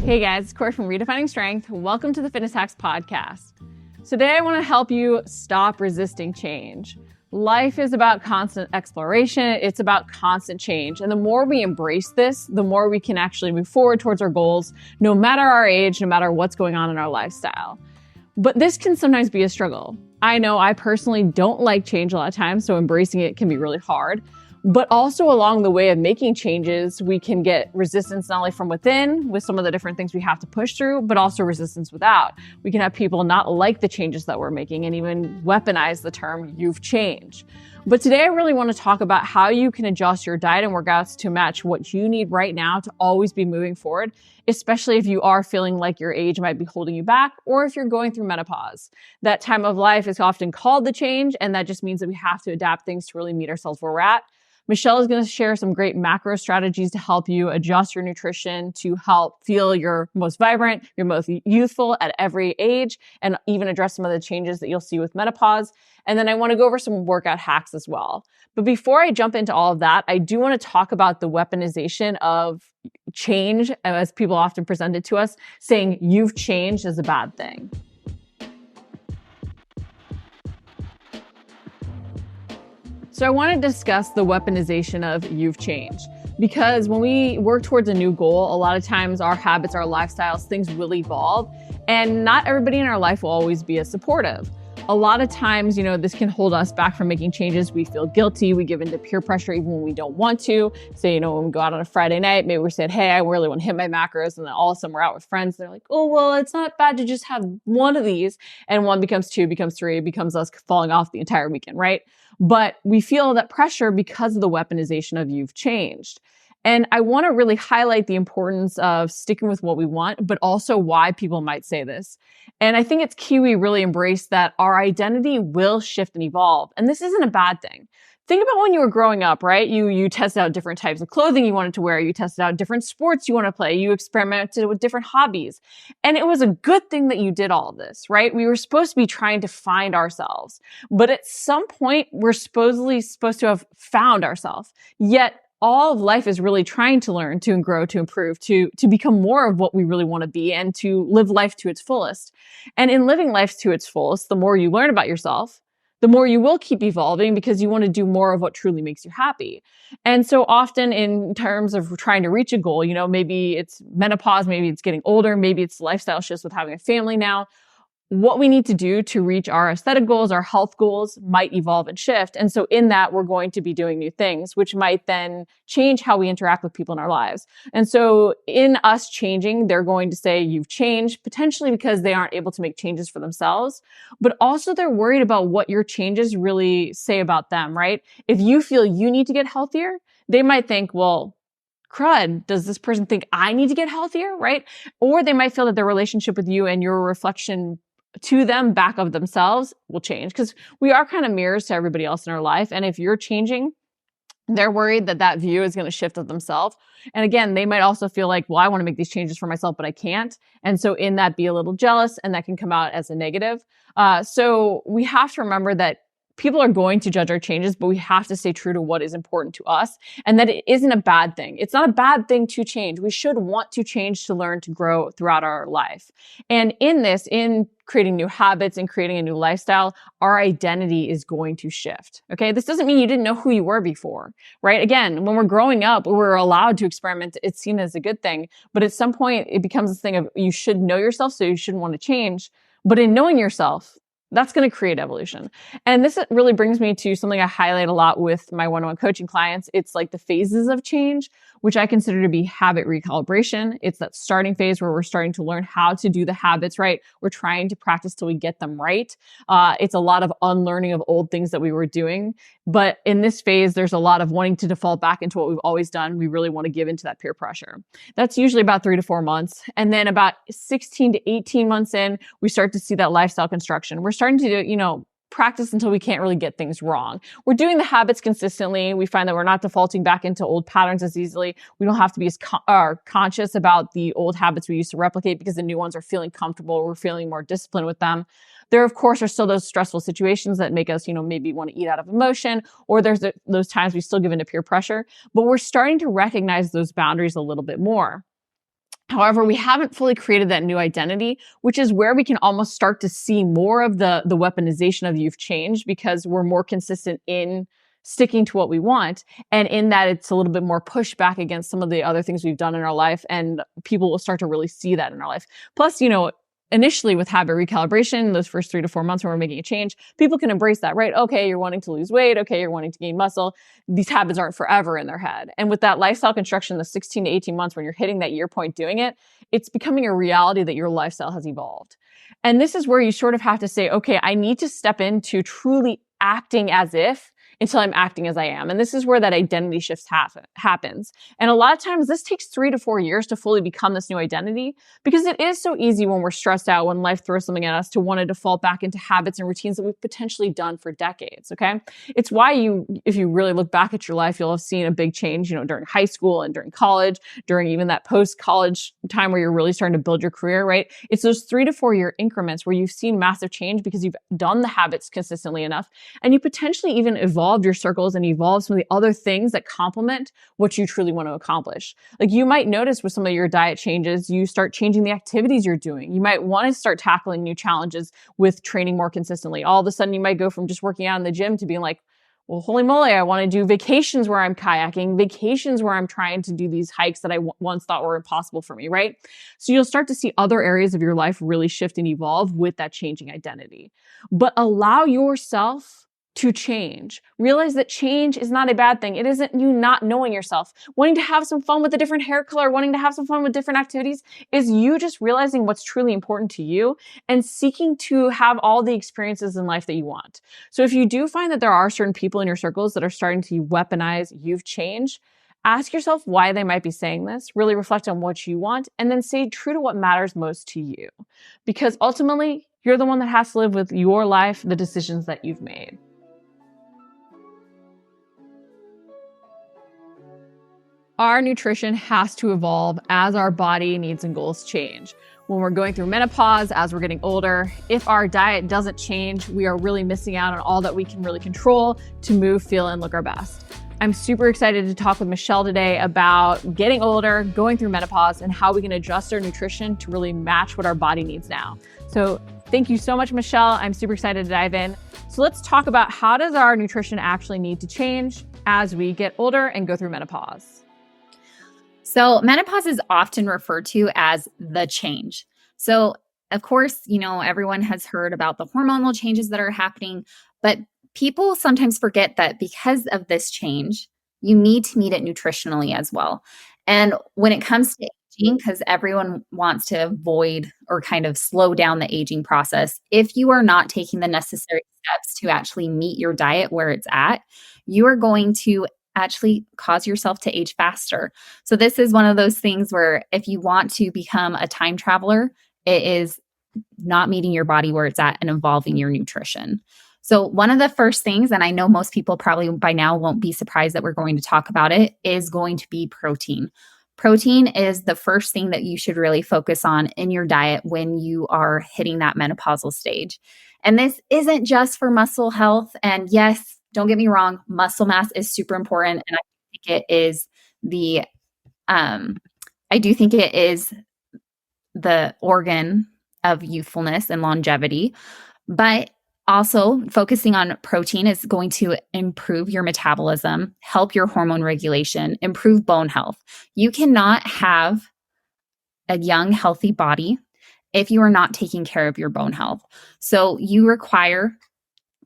Hey guys, it's Corey from Redefining Strength. Welcome to the Fitness Hacks Podcast. Today I want to help you stop resisting change. Life is about constant exploration. It's about constant change. And the more we embrace this, the more we can actually move forward towards our goals, no matter our age, no matter what's going on in our lifestyle. But this can sometimes be a struggle. I know I personally don't like change a lot of times, so embracing it can be really hard. But also along the way of making changes, we can get resistance not only from within with some of the different things we have to push through, but also resistance without. We can have people not like the changes that we're making and even weaponize the term "you've changed." But today I really want to talk about how you can adjust your diet and workouts to match what you need right now to always be moving forward, especially if you are feeling like your age might be holding you back or if you're going through menopause. That time of life is often called the change, and that just means that we have to adapt things to really meet ourselves where we're at. Michelle is going to share some great macro strategies to help you adjust your nutrition to help feel your most vibrant, your most youthful at every age, and even address some of the changes that you'll see with menopause. And then I want to go over some workout hacks as well. But before I jump into all of that, I do want to talk about the weaponization of change, as people often present it to us, saying you've changed is a bad thing. So I want to discuss the weaponization of you've changed, because when we work towards a new goal, a lot of times our habits, our lifestyles, things will evolve, and not everybody in our life will always be as supportive. A lot of times, this can hold us back from making changes. We feel guilty. We give into peer pressure even when we don't want to. Say, when we go out on a Friday night, maybe we said, hey, I really want to hit my macros. And then all of a sudden we're out with friends. They're like, oh, well, it's not bad to just have one of these. And one becomes two, becomes three, becomes us falling off the entire weekend, right? But we feel that pressure because of the weaponization of you've changed. And I want to really highlight the importance of sticking with what we want, but also why people might say this. And I think it's key we really embrace that our identity will shift and evolve. And this isn't a bad thing. Think about when you were growing up, right? You tested out different types of clothing you wanted to wear. You tested out different sports you want to play. You experimented with different hobbies. And it was a good thing that you did all of this, right? We were supposed to be trying to find ourselves. But at some point, we're supposedly supposed to have found ourselves. Yet all of life is really trying to learn, to grow, to improve, to become more of what we really want to be and to live life to its fullest. And in living life to its fullest, the more you learn about yourself, the more you will keep evolving because you want to do more of what truly makes you happy. And so often in terms of trying to reach a goal, maybe it's menopause, maybe it's getting older, maybe it's lifestyle shifts with having a family now. What we need to do to reach our aesthetic goals, our health goals might evolve and shift. And so in that, we're going to be doing new things, which might then change how we interact with people in our lives. And so in us changing, they're going to say you've changed, potentially because they aren't able to make changes for themselves, but also they're worried about what your changes really say about them, right? If you feel you need to get healthier, they might think, well, crud, does this person think I need to get healthier, right? Or they might feel that their relationship with you and your reflection to them back of themselves will change, because we are kind of mirrors to everybody else in our life. And if you're changing, they're worried that that view is going to shift of themselves. And again, they might also feel like, well, I want to make these changes for myself, but I can't. And so in that, be a little jealous, and that can come out as a negative. So we have to remember that people are going to judge our changes, but we have to stay true to what is important to us, and that it isn't a bad thing. It's not a bad thing to change. We should want to change to learn to grow throughout our life. And in creating new habits and creating a new lifestyle, our identity is going to shift. Okay. This doesn't mean you didn't know who you were before, right? Again, when we're growing up, we're allowed to experiment. It's seen as a good thing, but at some point it becomes this thing of you should know yourself, so you shouldn't want to change. But in knowing yourself, that's going to create evolution. And this really brings me to something I highlight a lot with my one-on-one coaching clients. It's like the phases of change, which I consider to be habit recalibration. It's that starting phase where we're starting to learn how to do the habits right. We're trying to practice till we get them right. It's a lot of unlearning of old things that we were doing. But in this phase, there's a lot of wanting to default back into what we've always done. We really want to give into that peer pressure. That's usually about 3 to 4 months. And then about 16 to 18 months in, we start to see that lifestyle construction. We're starting to, practice until we can't really get things wrong. We're doing the habits consistently. We find that we're not defaulting back into old patterns as easily. We don't have to be as conscious about the old habits we used to replicate because the new ones are feeling comfortable. We're feeling more disciplined with them. There, of course, are still those stressful situations that make us, maybe want to eat out of emotion, or there's those times we still give into peer pressure, but we're starting to recognize those boundaries a little bit more. However, we haven't fully created that new identity, which is where we can almost start to see more of the weaponization of you've changed, because we're more consistent in sticking to what we want. And in that, it's a little bit more pushback against some of the other things we've done in our life. And people will start to really see that in our life. Plus, initially with habit recalibration, those first 3 to 4 months when we're making a change, people can embrace that, right? Okay, you're wanting to lose weight. Okay, you're wanting to gain muscle. These habits aren't forever in their head. And with that lifestyle construction, the 16 to 18 months when you're hitting that year point doing it, it's becoming a reality that your lifestyle has evolved. And this is where you sort of have to say, okay, I need to step into truly acting as if until I'm acting as I am. And this is where that identity shift happens. And a lot of times this takes 3 to 4 years to fully become this new identity, because it is so easy when we're stressed out, when life throws something at us, to want to default back into habits and routines that we've potentially done for decades. Okay. It's why if you really look back at your life, you'll have seen a big change, during high school and during college, during even that post-college time where you're really starting to build your career, right? It's those 3 to 4 year increments where you've seen massive change because you've done the habits consistently enough, and you potentially even evolved your circles and evolve some of the other things that complement what you truly want to accomplish. Like, you might notice with some of your diet changes, you start changing the activities you're doing. You might want to start tackling new challenges with training more consistently. All of a sudden, you might go from just working out in the gym to being like, well, holy moly, I want to do vacations where I'm kayaking, vacations where I'm trying to do these hikes that I once thought were impossible for me, right? So you'll start to see other areas of your life really shift and evolve with that changing identity. But allow yourself to change. Realize that change is not a bad thing. It isn't you not knowing yourself. Wanting to have some fun with a different hair color, wanting to have some fun with different activities, is you just realizing what's truly important to you and seeking to have all the experiences in life that you want. So if you do find that there are certain people in your circles that are starting to weaponize you've changed, ask yourself why they might be saying this, really reflect on what you want, and then stay true to what matters most to you. Because ultimately, you're the one that has to live with your life, the decisions that you've made. Our nutrition has to evolve as our body needs and goals change. When we're going through menopause, as we're getting older, if our diet doesn't change, we are really missing out on all that we can really control to move, feel, and look our best. I'm super excited to talk with Michelle today about getting older, going through menopause, and how we can adjust our nutrition to really match what our body needs now. So thank you so much, Michelle. I'm super excited to dive in. So let's talk about, how does our nutrition actually need to change as we get older and go through menopause? So menopause is often referred to as the change. So of course, everyone has heard about the hormonal changes that are happening, but people sometimes forget that because of this change, you need to meet it nutritionally as well. And when it comes to aging, because everyone wants to avoid or kind of slow down the aging process, if you are not taking the necessary steps to actually meet your diet where it's at, you are going to actually cause yourself to age faster. So this is one of those things where if you want to become a time traveler, it is not meeting your body where it's at and evolving your nutrition. So one of the first things, and I know most people probably by now won't be surprised that we're going to talk about it, is going to be protein. Protein is the first thing that you should really focus on in your diet when you are hitting that menopausal stage. And this isn't just for muscle health. And yes, don't get me wrong, muscle mass is super important. And I do think it is the organ of youthfulness and longevity, but also focusing on protein is going to improve your metabolism, help your hormone regulation, improve bone health. You cannot have a young, healthy body if you are not taking care of your bone health. So you require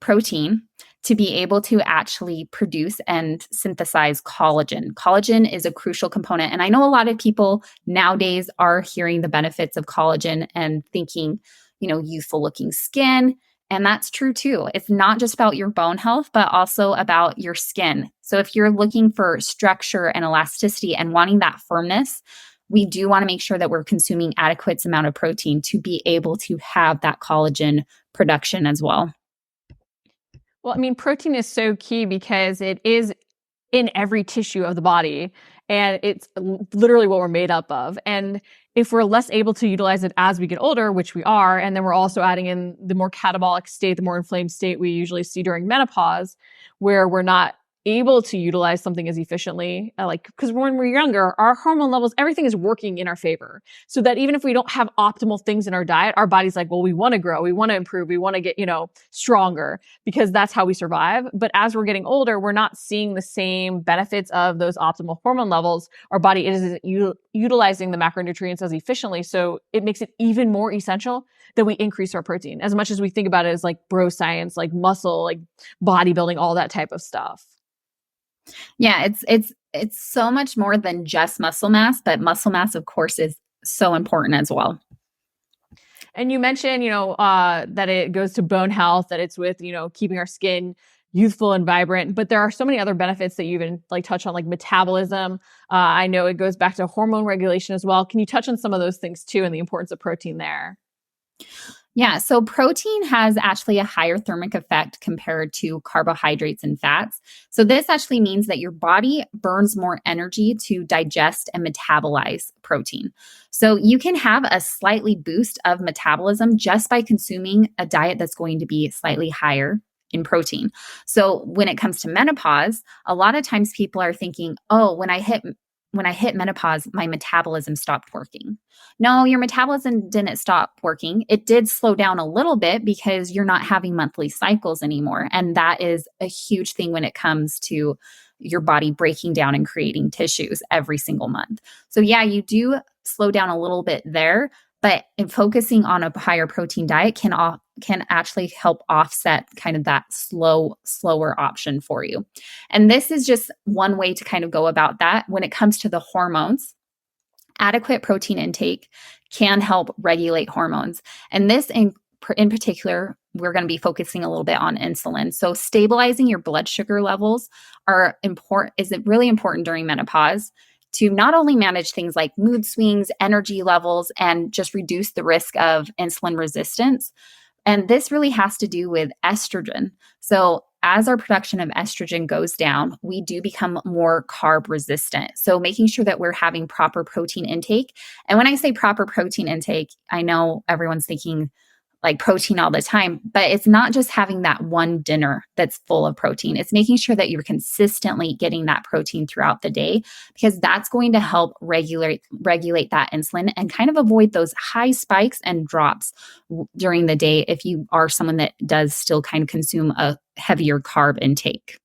protein to be able to actually produce and synthesize collagen. Collagen is a crucial component. And I know a lot of people nowadays are hearing the benefits of collagen and thinking, youthful looking skin. And that's true too. It's not just about your bone health, but also about your skin. So if you're looking for structure and elasticity and wanting that firmness, we do want to make sure that we're consuming adequate amount of protein to be able to have that collagen production as well. Well, protein is so key because it is in every tissue of the body, and it's literally what we're made up of. And if we're less able to utilize it as we get older, which we are, and then we're also adding in the more catabolic state, the more inflamed state we usually see during menopause, where we're not able to utilize something as efficiently, because when we're younger, our hormone levels, everything is working in our favor. So that even if we don't have optimal things in our diet, our body's like, well, we want to grow, we want to improve, we want to get, stronger, because that's how we survive. But as we're getting older, we're not seeing the same benefits of those optimal hormone levels. Our body isn't utilizing the macronutrients as efficiently. So it makes it even more essential that we increase our protein, as much as we think about it as like bro science, like muscle, like bodybuilding, all that type of stuff. Yeah, it's so much more than just muscle mass, but muscle mass, of course, is so important as well. And you mentioned, that it goes to bone health, that it's with, keeping our skin youthful and vibrant, but there are so many other benefits that you even like touch on, like metabolism. I know it goes back to hormone regulation as well. Can you touch on some of those things too, and the importance of protein there? Yeah, so protein has actually a higher thermic effect compared to carbohydrates and fats. So this actually means that your body burns more energy to digest and metabolize protein. So you can have a slightly boost of metabolism just by consuming a diet that's going to be slightly higher in protein. So when it comes to menopause, a lot of times people are thinking, "Oh, when I hit menopause, my metabolism stopped working." No, your metabolism didn't stop working. It did slow down a little bit because you're not having monthly cycles anymore. And that is a huge thing when it comes to your body breaking down and creating tissues every single month. So yeah, you do slow down a little bit there, but in focusing on a higher protein diet can actually help offset kind of that slower option for you. And this is just one way to kind of go about that. When it comes to the hormones, adequate protein intake can help regulate hormones. And this in particular, we're going to be focusing a little bit on insulin. So stabilizing your blood sugar levels is really important during menopause to not only manage things like mood swings, energy levels, and just reduce the risk of insulin resistance. And this really has to do with estrogen. So as our production of estrogen goes down, we do become more carb resistant. So making sure that we're having proper protein intake. And when I say proper protein intake, I know everyone's thinking like protein all the time, but it's not just having that one dinner that's full of protein. It's making sure that you're consistently getting that protein throughout the day, because that's going to help regulate that insulin and kind of avoid those high spikes and drops during the day if you are someone that does still kind of consume a heavier carb intake.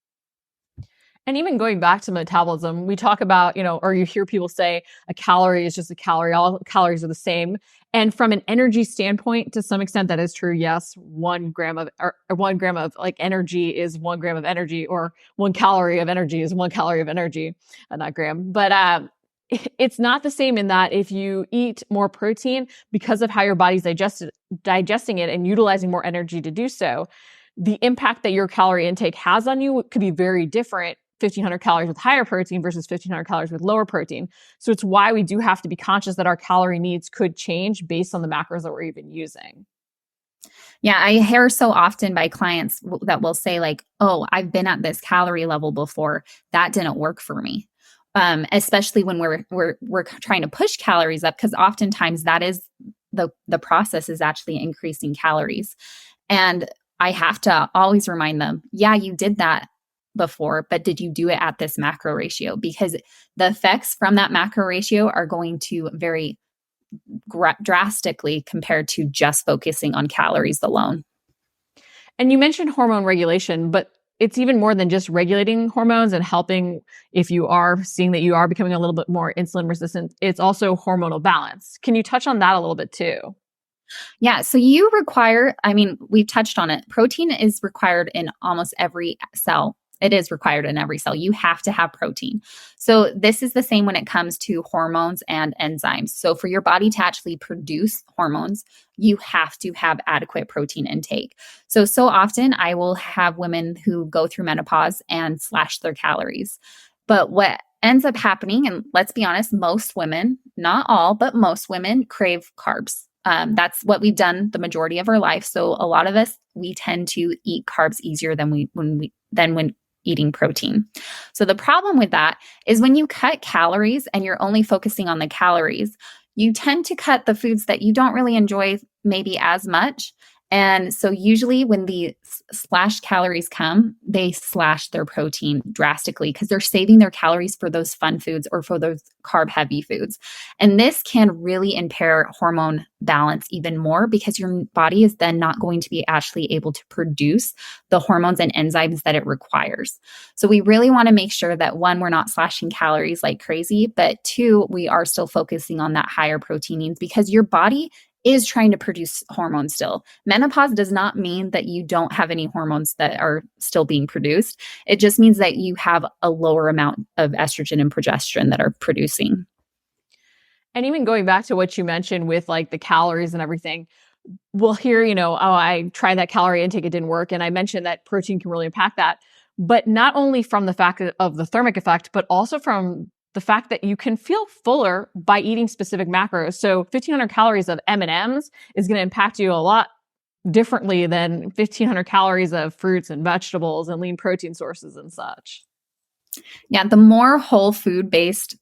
And even going back to metabolism, we talk about, or you hear people say a calorie is just a calorie, all calories are the same. And from an energy standpoint, to some extent, that is true. Yes, 1 gram of like energy is 1 gram of energy, or 1 calorie of energy is 1 calorie of energy, not gram. But it's not the same in that if you eat more protein, because of how your body's digesting it and utilizing more energy to do so, the impact that your calorie intake has on you could be very different. 1,500 calories with higher protein versus 1,500 calories with lower protein. So it's why we do have to be conscious that our calorie needs could change based on the macros that we're even using. Yeah, I hear so often by clients that will say like, "Oh, I've been at this calorie level before. That didn't work for me." Especially when we're trying to push calories up, because oftentimes that is the process is actually increasing calories. And I have to always remind them, yeah, you did that before, but did you do it at this macro ratio? Because the effects from that macro ratio are going to vary drastically compared to just focusing on calories alone. And you mentioned hormone regulation, but it's even more than just regulating hormones and helping if you are seeing that you are becoming a little bit more insulin resistant. It's also hormonal balance. Can you touch on that a little bit too? Yeah. So we've touched on it. Protein is required in almost every cell. It is required in every cell. You have to have protein. So this is the same when it comes to hormones and enzymes. So for your body to actually produce hormones, you have to have adequate protein intake. So often I will have women who go through menopause and slash their calories. But what ends up happening, and let's be honest, most women, not all, but most women crave carbs. That's what we've done the majority of our life. So a lot of us, we tend to eat carbs easier than when eating protein. So the problem with that is when you cut calories and you're only focusing on the calories, you tend to cut the foods that you don't really enjoy maybe as much. And so usually when the slash calories come, they slash their protein drastically because they're saving their calories for those fun foods or for those carb heavy foods. And this can really impair hormone balance even more because your body is then not going to be actually able to produce the hormones and enzymes that it requires. So we really want to make sure that one, we're not slashing calories like crazy, but two, we are still focusing on that higher protein needs because your body is trying to produce hormones still. Menopause does not mean that you don't have any hormones that are still being produced. It just means that you have a lower amount of estrogen and progesterone that are producing. And even going back to what you mentioned with like the calories and everything, we'll hear, oh, I tried that calorie intake, it didn't work. And I mentioned that protein can really impact that. But not only from the fact of the thermic effect, but also from the fact that you can feel fuller by eating specific macros. So 1,500 calories of M&Ms is going to impact you a lot differently than 1,500 calories of fruits and vegetables and lean protein sources and such. Yeah, the more whole food based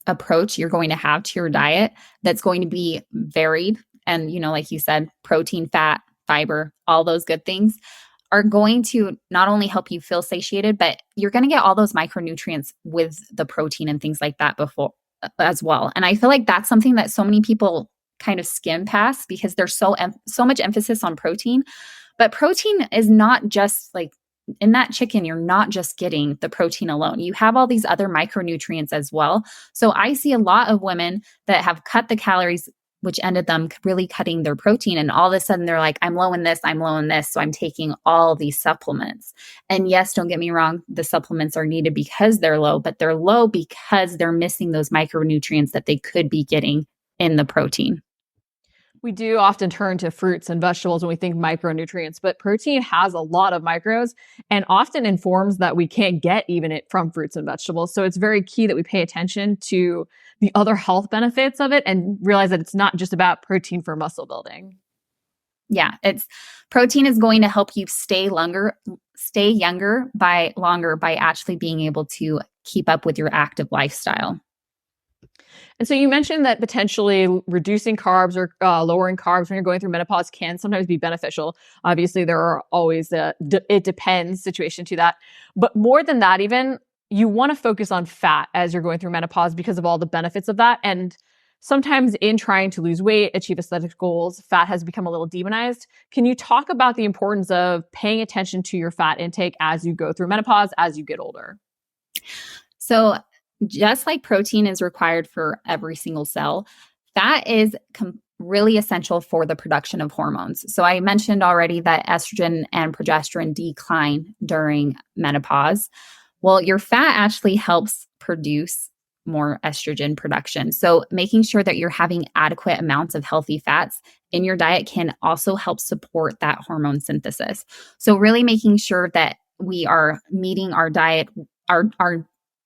approach you're going to have to your diet that's going to be varied and, like you said, protein, fat, fiber, all those good things are going to not only help you feel satiated, but you're going to get all those micronutrients with the protein and things like that before as well. And I feel like that's something that so many people kind of skim past because there's so much emphasis on protein. But protein is not just like in that chicken, you're not just getting the protein alone. You have all these other micronutrients as well. So I see a lot of women that have cut the calories, which ended them really cutting their protein. And all of a sudden they're like, I'm low in this, I'm low in this. So I'm taking all these supplements. And yes, don't get me wrong, the supplements are needed because they're low, but they're low because they're missing those micronutrients that they could be getting in the protein. We do often turn to fruits and vegetables when we think micronutrients, but protein has a lot of micros and often in forms that we can't get even it from fruits and vegetables. So it's very key that we pay attention to the other health benefits of it and realize that it's not just about protein for muscle building. Yeah, protein is going to help you stay younger by actually being able to keep up with your active lifestyle. And so you mentioned that potentially reducing carbs or lowering carbs when you're going through menopause can sometimes be beneficial. Obviously, there are always it depends situation to that. But more than that, even you want to focus on fat as you're going through menopause because of all the benefits of that. And sometimes in trying to lose weight, achieve aesthetic goals, fat has become a little demonized. Can you talk about the importance of paying attention to your fat intake as you go through menopause, as you get older? So just like protein is required for every single cell, fat is really essential for the production of hormones. So I mentioned already that estrogen and progesterone decline during menopause. Well, your fat actually helps produce more estrogen production. So making sure that you're having adequate amounts of healthy fats in your diet can also help support that hormone synthesis. So really making sure that we are meeting our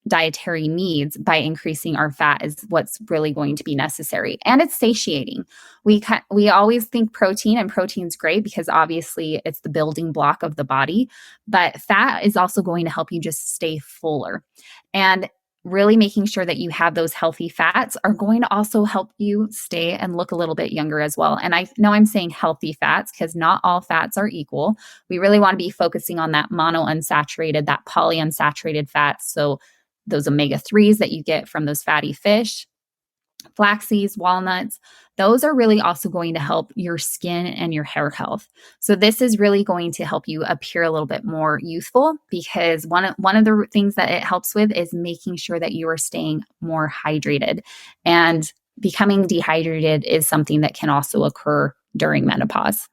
dietary needs by increasing our fat is what's really going to be necessary. And it's satiating. We always think protein, and protein's great because obviously it's the building block of the body, but fat is also going to help you just stay fuller. And really making sure that you have those healthy fats are going to also help you stay and look a little bit younger as well. And I know I'm saying healthy fats because not all fats are equal. We really want to be focusing on that monounsaturated, that polyunsaturated fats. So those omega-3s that you get from those fatty fish, flax seeds, walnuts, those are really also going to help your skin and your hair health. So this is really going to help you appear a little bit more youthful because one of the things that it helps with is making sure that you are staying more hydrated. And becoming dehydrated is something that can also occur during menopause.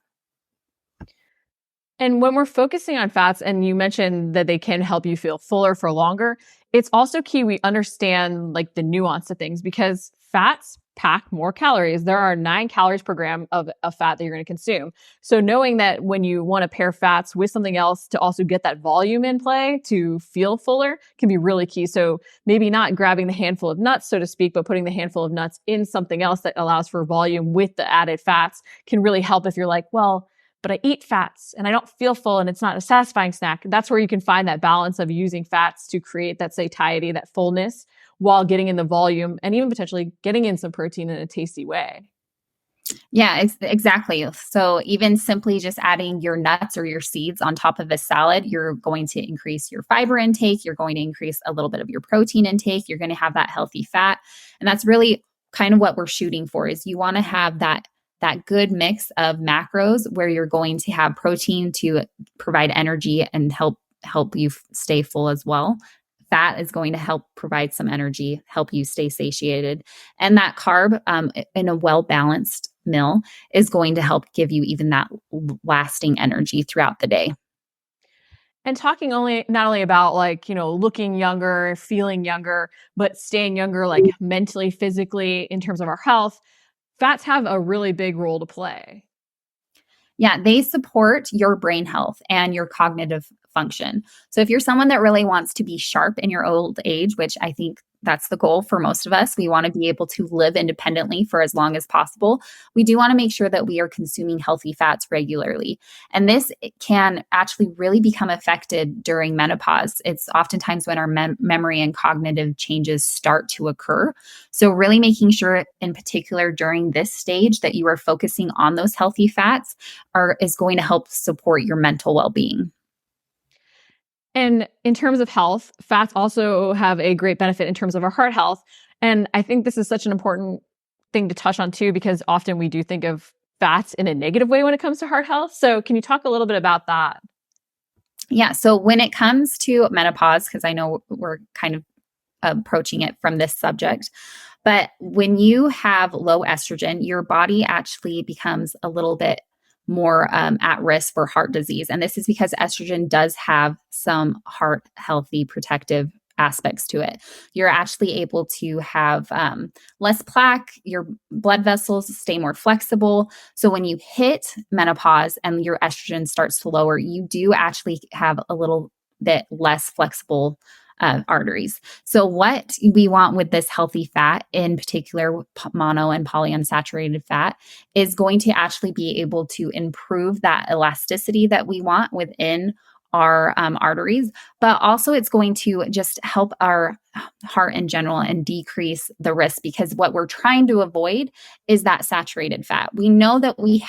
And when we're focusing on fats, and you mentioned that they can help you feel fuller for longer, it's also key we understand like the nuance of things because fats pack more calories. There are 9 calories per gram of fat that you're going to consume. So knowing that when you want to pair fats with something else to also get that volume in play to feel fuller can be really key. So maybe not grabbing the handful of nuts, so to speak, but putting the handful of nuts in something else that allows for volume with the added fats can really help if you're like, well, but I eat fats and I don't feel full and it's not a satisfying snack. That's where you can find that balance of using fats to create that satiety, that fullness, while getting in the volume and even potentially getting in some protein in a tasty way. Yeah, exactly. So even simply just adding your nuts or your seeds on top of a salad, you're going to increase your fiber intake. You're going to increase a little bit of your protein intake. You're going to have that healthy fat. And that's really kind of what we're shooting for is you want to have that good mix of macros where you're going to have protein to provide energy and help you stay full as well. Fat is going to help provide some energy, help you stay satiated. And that carb in a well balanced meal is going to help give you even that lasting energy throughout the day. And talking only not only about like, looking younger, feeling younger, but staying younger like mentally, physically in terms of our health, fats have a really big role to play. Yeah, they support your brain health and your cognitive function. So if you're someone that really wants to be sharp in your old age, which I think that's the goal for most of us, we want to be able to live independently for as long as possible. We do want to make sure that we are consuming healthy fats regularly. And this can actually really become affected during menopause. It's oftentimes when our memory and cognitive changes start to occur. So really making sure in particular during this stage that you are focusing on those healthy fats is going to help support your mental well-being. And in terms of health, fats also have a great benefit in terms of our heart health. And I think this is such an important thing to touch on too, because often we do think of fats in a negative way when it comes to heart health. So can you talk a little bit about that? Yeah. So when it comes to menopause, because I know we're kind of approaching it from this subject, but when you have low estrogen, your body actually becomes a little bit more at risk for heart disease. And this is because estrogen does have some heart healthy protective aspects to it. You're actually able to have less plaque, your blood vessels stay more flexible. So when you hit menopause and your estrogen starts to lower, you do actually have a little bit less flexible arteries. So, what we want with this healthy fat, in particular mono and polyunsaturated fat, is going to actually be able to improve that elasticity that we want within our arteries, but also it's going to just help our heart in general and decrease the risk because what we're trying to avoid is that saturated fat. We know that we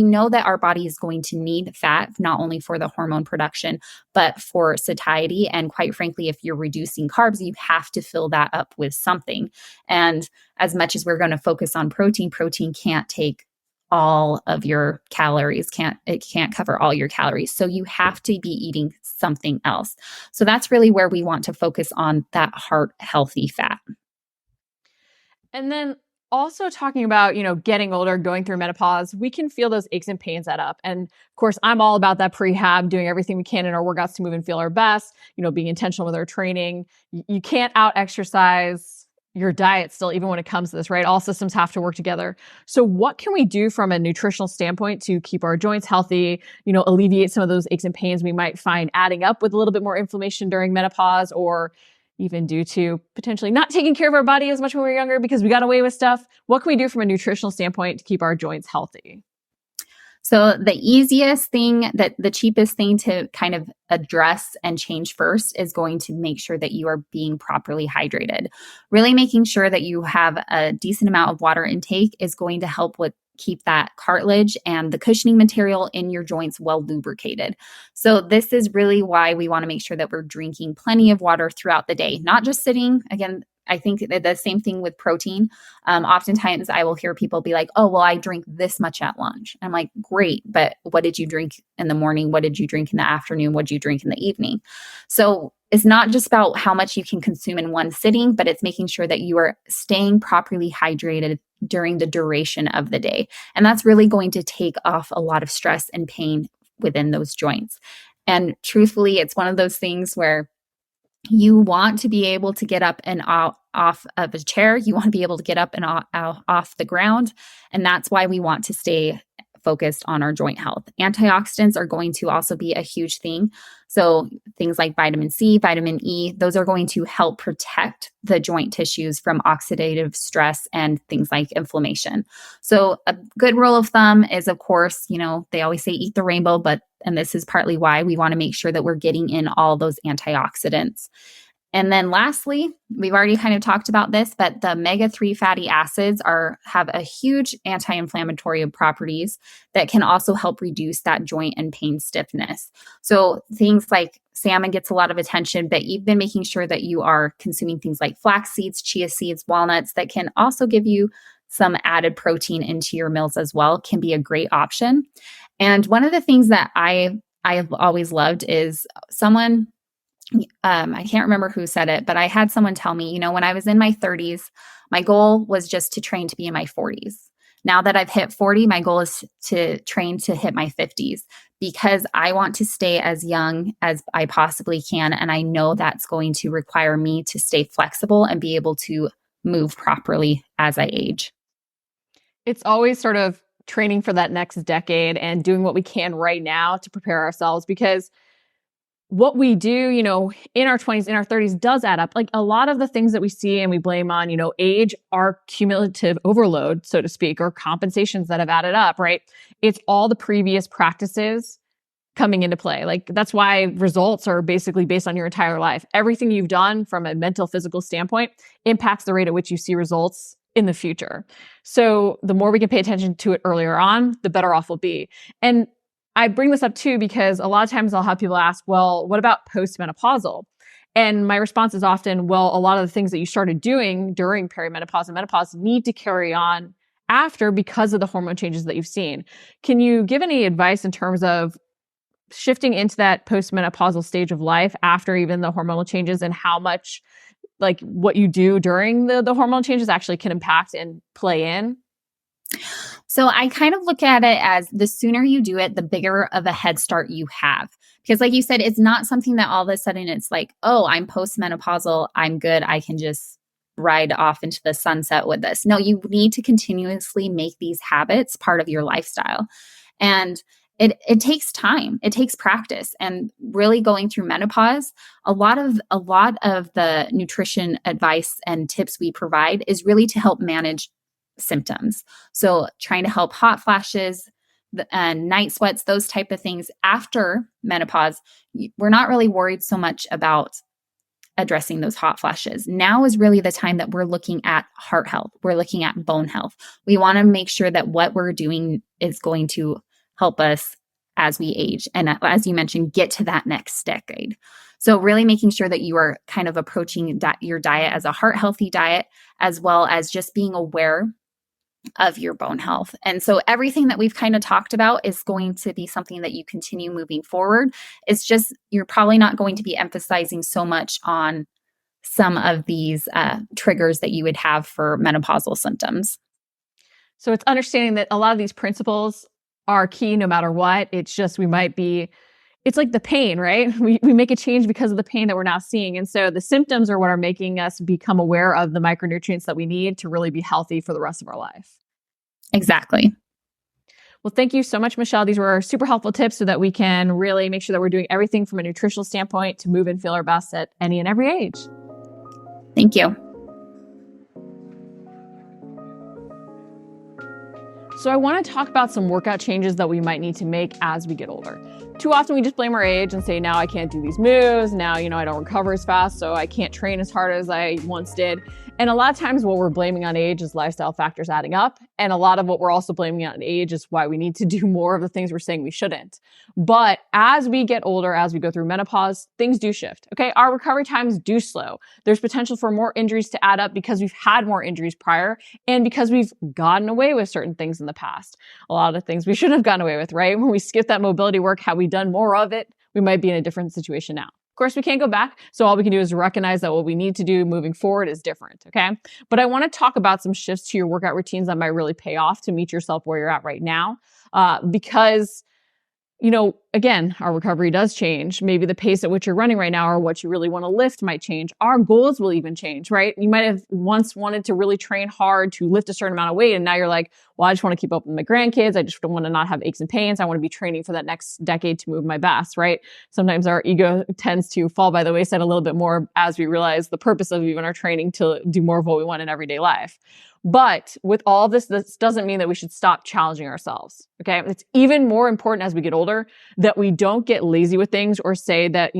know that our body is going to need fat not only for the hormone production but for satiety, and quite frankly if you're reducing carbs you have to fill that up with something. And as much as we're going to focus on protein can't take all of your calories, it can't cover all your calories, so you have to be eating something else. So that's really where we want to focus on that heart healthy fat. And then also talking about, getting older, going through menopause, we can feel those aches and pains add up. And of course, I'm all about that prehab, doing everything we can in our workouts to move and feel our best, being intentional with our training. You can't out exercise your diet still, even when it comes to this, right? All systems have to work together. So what can we do from a nutritional standpoint to keep our joints healthy, alleviate some of those aches and pains we might find adding up with a little bit more inflammation during menopause, or even due to potentially not taking care of our body as much when we were younger because we got away with stuff? What can we do from a nutritional standpoint to keep our joints healthy? So the easiest thing, that the cheapest thing to kind of address and change first is going to make sure that you are being properly hydrated. Really making sure that you have a decent amount of water intake is going to help with keep that cartilage and the cushioning material in your joints well lubricated. So this is really why we want to make sure that we're drinking plenty of water throughout the day, not just sitting. Again, I think that the same thing with protein. Oftentimes I will hear people be like, oh, well, I drink this much at lunch. I'm like, great, but what did you drink in the morning? What did you drink in the afternoon? What did you drink in the evening? So it's not just about how much you can consume in one sitting, but it's making sure that you are staying properly hydrated during the duration of the day. And that's really going to take off a lot of stress and pain within those joints. And truthfully, it's one of those things where you want to be able to get up and off of a chair. You want to be able to get up and off the ground. And that's why we want to stay focused on our joint health. Antioxidants are going to also be a huge thing. So things like vitamin C, vitamin E, those are going to help protect the joint tissues from oxidative stress and things like inflammation. So a good rule of thumb is, of course, they always say eat the rainbow, and this is partly why we want to make sure that we're getting in all those antioxidants. And then lastly, we've already kind of talked about this, but the omega-3 fatty acids have a huge anti-inflammatory properties that can also help reduce that joint and pain stiffness. So things like salmon gets a lot of attention, but even making sure that you are consuming things like flax seeds, chia seeds, walnuts that can also give you some added protein into your meals as well can be a great option. And one of the things that I've always loved is someone, I can't remember who said it, but I had someone tell me, when I was in my 30s, my goal was just to train to be in my 40s. Now that I've hit 40, my goal is to train to hit my 50s because I want to stay as young as I possibly can. And I know that's going to require me to stay flexible and be able to move properly as I age. It's always sort of training for that next decade and doing what we can right now to prepare ourselves, because what we do, in our 20s, in our 30s does add up. Like a lot of the things that we see and we blame on, age are cumulative overload, so to speak, or compensations that have added up, right? It's all the previous practices coming into play. Like that's why results are basically based on your entire life. Everything you've done from a mental, physical standpoint impacts the rate at which you see results in the future. So the more we can pay attention to it earlier on, the better off we'll be. And I bring this up too because a lot of times I'll have people ask, well, what about postmenopausal? And my response is often, well, a lot of the things that you started doing during perimenopause and menopause need to carry on after because of the hormone changes that you've seen. Can you give any advice in terms of shifting into that postmenopausal stage of life after even the hormonal changes, and how much like what you do during the hormonal changes actually can impact and play in? So I kind of look at it as the sooner you do it, the bigger of a head start you have. Because like you said, it's not something that all of a sudden it's like, oh, I'm postmenopausal, I'm good, I can just ride off into the sunset with this. No, you need to continuously make these habits part of your lifestyle. And it takes time. It takes practice. And really going through menopause, a lot of the nutrition advice and tips we provide is really to help manage symptoms. So trying to help hot flashes and night sweats, those type of things after menopause, we're not really worried so much about addressing those hot flashes. Now is really the time that we're looking at heart health. We're looking at bone health. We want to make sure that what we're doing is going to help us as we age. And as you mentioned, get to that next decade. So really making sure that you are kind of approaching your diet as a heart healthy diet, as well as just being aware of your bone health. And so everything that we've kind of talked about is going to be something that you continue moving forward. It's just, you're probably not going to be emphasizing so much on some of these triggers that you would have for menopausal symptoms. So it's understanding that a lot of these principles are key no matter what. It's just, it's like the pain, right? We make a change because of the pain that we're now seeing. And so the symptoms are what are making us become aware of the micronutrients that we need to really be healthy for the rest of our life. Exactly. Well, thank you so much, Michelle. These were super helpful tips so that we can really make sure that we're doing everything from a nutritional standpoint to move and feel our best at any and every age. Thank you. So I want to talk about some workout changes that we might need to make as we get older. Too often we just blame our age and say, now I can't do these moves. Now, I don't recover as fast, so I can't train as hard as I once did. And a lot of times what we're blaming on age is lifestyle factors adding up. And a lot of what we're also blaming on age is why we need to do more of the things we're saying we shouldn't. But as we get older, as we go through menopause, things do shift. Okay. Our recovery times do slow. There's potential for more injuries to add up because we've had more injuries prior and because we've gotten away with certain things in the past. A lot of things we shouldn't have gotten away with, right? When we skip that mobility work, had we done more of it, we might be in a different situation now. Of course, we can't go back. So all we can do is recognize that what we need to do moving forward is different. Okay. But I want to talk about some shifts to your workout routines that might really pay off to meet yourself where you're at right now. Because again, our recovery does change. Maybe the pace at which you're running right now or what you really want to lift might change. Our goals will even change, right? You might have once wanted to really train hard to lift a certain amount of weight. And now you're like, well, I just want to keep up with my grandkids. I just want to not have aches and pains. I want to be training for that next decade to move my best, right? Sometimes our ego tends to fall by the wayside a little bit more as we realize the purpose of even our training to do more of what we want in everyday life. But with all this doesn't mean that we should stop challenging ourselves. Okay. It's even more important as we get older that we don't get lazy with things or say that,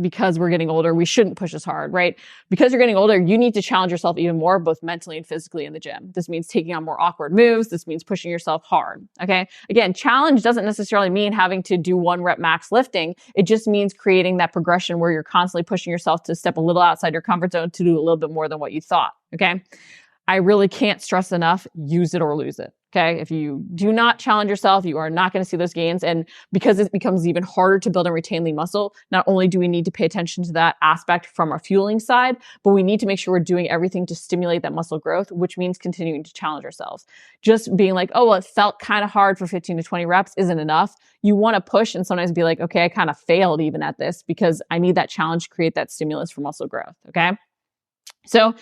because we're getting older, we shouldn't push as hard, right? Because you're getting older, you need to challenge yourself even more, both mentally and physically in the gym. This means taking on more awkward moves. This means pushing yourself hard, okay? Again, challenge doesn't necessarily mean having to do 1 rep max lifting. It just means creating that progression where you're constantly pushing yourself to step a little outside your comfort zone to do a little bit more than what you thought, okay? I really can't stress enough, use it or lose it. Okay. If you do not challenge yourself, you are not going to see those gains. And because it becomes even harder to build and retain lean muscle, not only do we need to pay attention to that aspect from our fueling side, but we need to make sure we're doing everything to stimulate that muscle growth, which means continuing to challenge ourselves. Just being like, oh, well, it felt kind of hard for 15 to 20 reps isn't enough. You want to push and sometimes be like, okay, I kind of failed even at this because I need that challenge to create that stimulus for muscle growth. Okay. So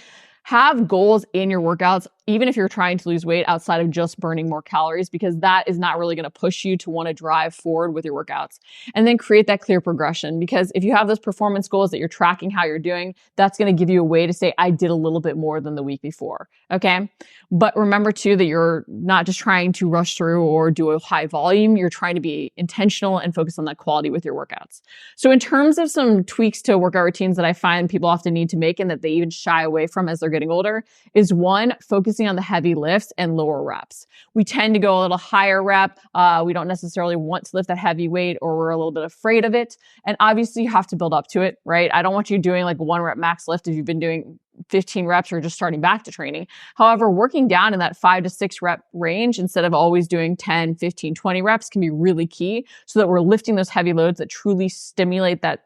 have goals in your workouts, even if you're trying to lose weight outside of just burning more calories, because that is not really going to push you to want to drive forward with your workouts. And then create that clear progression, because if you have those performance goals that you're tracking how you're doing, that's going to give you a way to say, I did a little bit more than the week before. Okay. But remember too, that you're not just trying to rush through or do a high volume. You're trying to be intentional and focus on that quality with your workouts. So in terms of some tweaks to workout routines that I find people often need to make and that they even shy away from as they're getting older is, 1, focusing on the heavy lifts and lower reps. We tend to go a little higher rep. We don't necessarily want to lift that heavy weight, or we're a little bit afraid of it. And obviously you have to build up to it, right? I don't want you doing like 1 rep max lift if you've been doing 15 reps or just starting back to training. However, working down in that 5 to 6 rep range instead of always doing 10, 15, 20 reps can be really key, so that we're lifting those heavy loads that truly stimulate that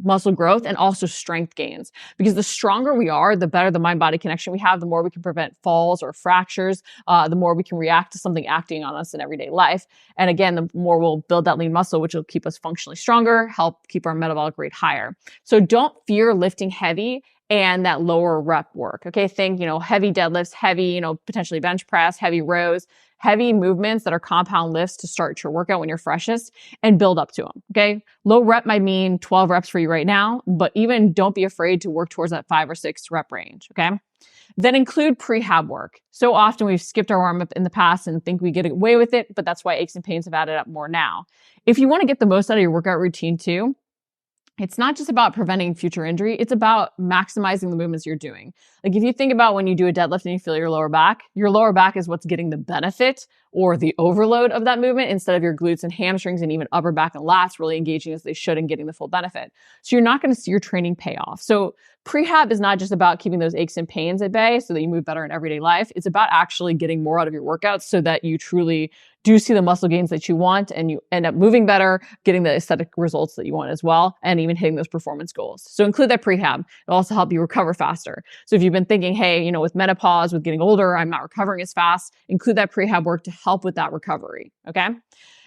muscle growth and also strength gains. Because the stronger we are, the better the mind-body connection we have, the more we can prevent falls or fractures, the more we can react to something acting on us in everyday life. And again, the more we'll build that lean muscle, which will keep us functionally stronger, help keep our metabolic rate higher. So don't fear lifting heavy and that lower rep work. Okay. Think, heavy deadlifts, heavy, potentially bench press, heavy rows, heavy movements that are compound lifts to start your workout when you're freshest, and build up to them. Okay. Low rep might mean 12 reps for you right now, but even don't be afraid to work towards that 5 or 6 rep range. Okay. Then include prehab work. So often we've skipped our warm up in the past and think we get away with it, but that's why aches and pains have added up more now. If you want to get the most out of your workout routine too, it's not just about preventing future injury. It's about maximizing the movements you're doing. Like if you think about when you do a deadlift and you feel your lower back is what's getting the benefit or the overload of that movement, instead of your glutes and hamstrings and even upper back and lats really engaging as they should and getting the full benefit. So you're not going to see your training pay off. So prehab is not just about keeping those aches and pains at bay so that you move better in everyday life. It's about actually getting more out of your workouts so that you truly do see the muscle gains that you want and you end up moving better, getting the aesthetic results that you want as well, and even hitting those performance goals. So include that prehab. It'll also help you recover faster. So if you've been thinking, hey, with menopause, with getting older, I'm not recovering as fast, include that prehab work to help with that recovery. Okay.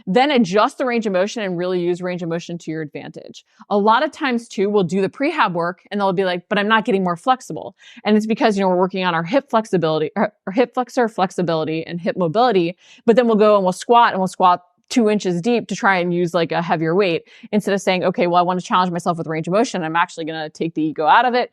Then adjust the range of motion and really use range of motion to your advantage. A lot of times too, we'll do the prehab work and they'll be like, but I'm not getting more flexible. And it's because, we're working on our hip flexibility or hip flexor flexibility and hip mobility, but then we'll go and we'll squat 2 inches deep to try and use like a heavier weight, instead of saying, okay, well, I want to challenge myself with range of motion. I'm actually going to take the ego out of it,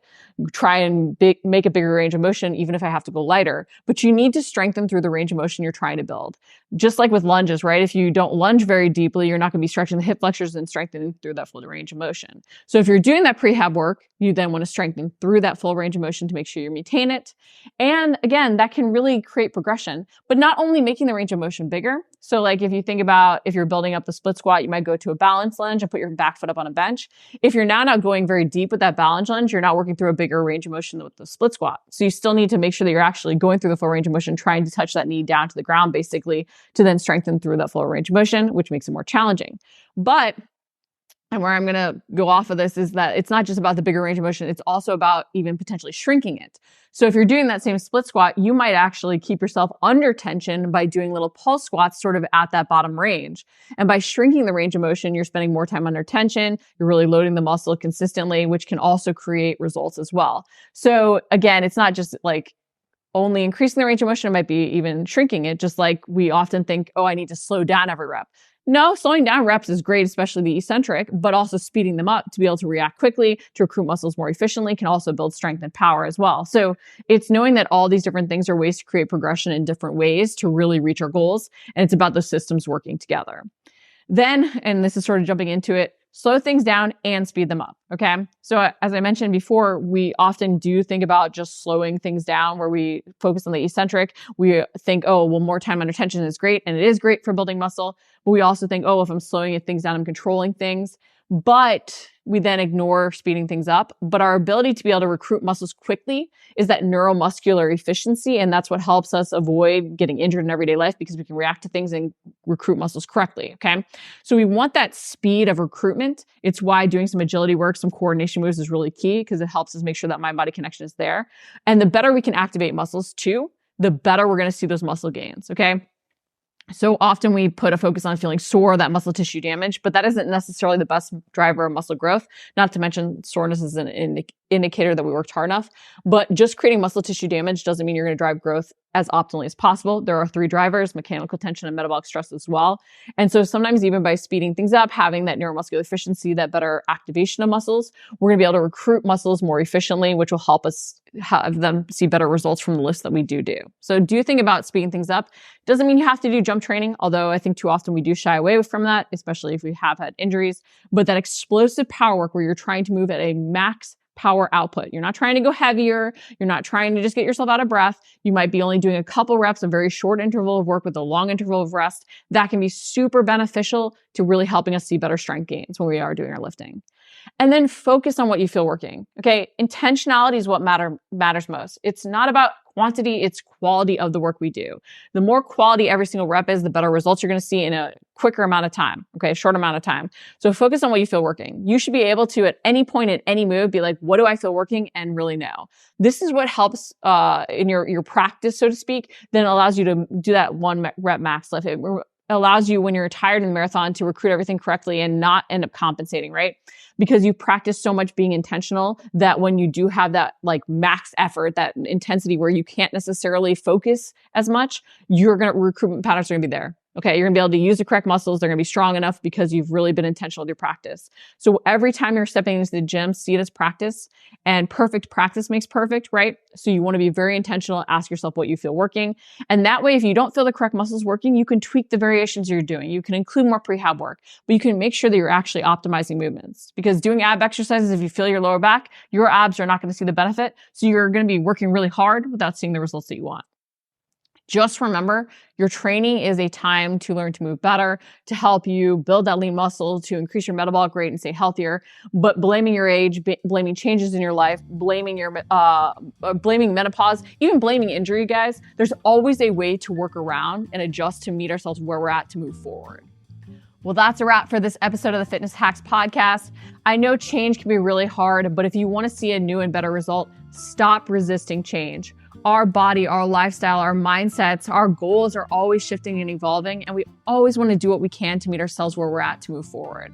try and make a bigger range of motion, even if I have to go lighter. But you need to strengthen through the range of motion you're trying to build. Just like with lunges, right? If you don't lunge very deeply, you're not going to be stretching the hip flexors and strengthening through that full range of motion. So if you're doing that prehab work, you then want to strengthen through that full range of motion to make sure you maintain it. And again, that can really create progression, but not only making the range of motion bigger. So like if you think about, if you're building up the split squat, you might go to a balance lunge and put your back foot up on a bench. If you're now not going very deep with that balance lunge, you're not working through a bigger range of motion with the split squat. So you still need to make sure that you're actually going through the full range of motion, trying to touch that knee down to the ground, basically, to then strengthen through that full range of motion, which makes it more challenging. And where I'm going to go off of this is that it's not just about the bigger range of motion. It's also about even potentially shrinking it. So if you're doing that same split squat, you might actually keep yourself under tension by doing little pulse squats sort of at that bottom range. And by shrinking the range of motion, you're spending more time under tension. You're really loading the muscle consistently, which can also create results as well. So again, it's not just like only increasing the range of motion, it might be even shrinking it, just like we often think, oh, I need to slow down every rep. No, slowing down reps is great, especially the eccentric, but also speeding them up to be able to react quickly, to recruit muscles more efficiently, can also build strength and power as well. So it's knowing that all these different things are ways to create progression in different ways to really reach our goals. And it's about those systems working together. Then, and this is sort of jumping into it, slow things down and speed them up. Okay. So as I mentioned before, we often do think about just slowing things down where we focus on the eccentric. We think, oh, well, more time under tension is great. And it is great for building muscle. But we also think, oh, if I'm slowing things down, I'm controlling things. But we then ignore speeding things up. But our ability to be able to recruit muscles quickly is that neuromuscular efficiency. And that's what helps us avoid getting injured in everyday life because we can react to things and recruit muscles correctly. Okay. So we want that speed of recruitment. It's why doing some agility work, some coordination moves is really key because it helps us make sure that mind-body connection is there. And the better we can activate muscles too, the better we're going to see those muscle gains. Okay. So often we put a focus on feeling sore, that muscle tissue damage, but that isn't necessarily the best driver of muscle growth. Not to mention soreness is an indicator that we worked hard enough, but just creating muscle tissue damage doesn't mean you're going to drive growth as optimally as possible. There are 3 drivers: mechanical tension and metabolic stress as well. And so sometimes even by speeding things up, having that neuromuscular efficiency, that better activation of muscles, we're going to be able to recruit muscles more efficiently, which will help us have them see better results from the lifts that we do. So do think about speeding things up. Doesn't mean you have to do jump training, although I think too often we do shy away from that, especially if we have had injuries. But that explosive power work where you're trying to move at a max power output. You're not trying to go heavier. You're not trying to just get yourself out of breath. You might be only doing a couple reps, a very short interval of work with a long interval of rest. That can be super beneficial to really helping us see better strength gains when we are doing our lifting. And then focus on what you feel working. Okay. Intentionality is what matters most. It's not about quantity, it's quality of the work we do. The more quality every single rep is, the better results you're going to see in a quicker amount of time. Okay. A short amount of time. So focus on what you feel working. You should be able to, at any point, at any move, be like, what do I feel working? And really know. This is what helps, in your practice, so to speak, then allows you to do that 1 rep max lift. It allows you, when you're tired in the marathon, to recruit everything correctly and not end up compensating, right? Because you practice so much being intentional that when you do have that like max effort, that intensity where you can't necessarily focus as much, recruitment patterns are gonna be there. Okay, you're gonna be able to use the correct muscles. They're gonna be strong enough because you've really been intentional with your practice. So every time you're stepping into the gym, see it as practice, and perfect practice makes perfect, right? So you wanna be very intentional, ask yourself what you feel working. And that way, if you don't feel the correct muscles working, you can tweak the variations you're doing. You can include more prehab work, but you can make sure that you're actually optimizing movements. Because doing ab exercises, if you feel your lower back, your abs are not gonna see the benefit. So you're gonna be working really hard without seeing the results that you want. Just remember, your training is a time to learn to move better, to help you build that lean muscle, to increase your metabolic rate and stay healthier. But blaming your age, blaming changes in your life, blaming menopause, even blaming injury, guys, there's always a way to work around and adjust to meet ourselves where we're at to move forward. Well, that's a wrap for this episode of the Fitness Hacks podcast. I know change can be really hard, but if you want to see a new and better result, stop resisting change. Our body, our lifestyle, our mindsets, our goals are always shifting and evolving, and we always want to do what we can to meet ourselves where we're at to move forward.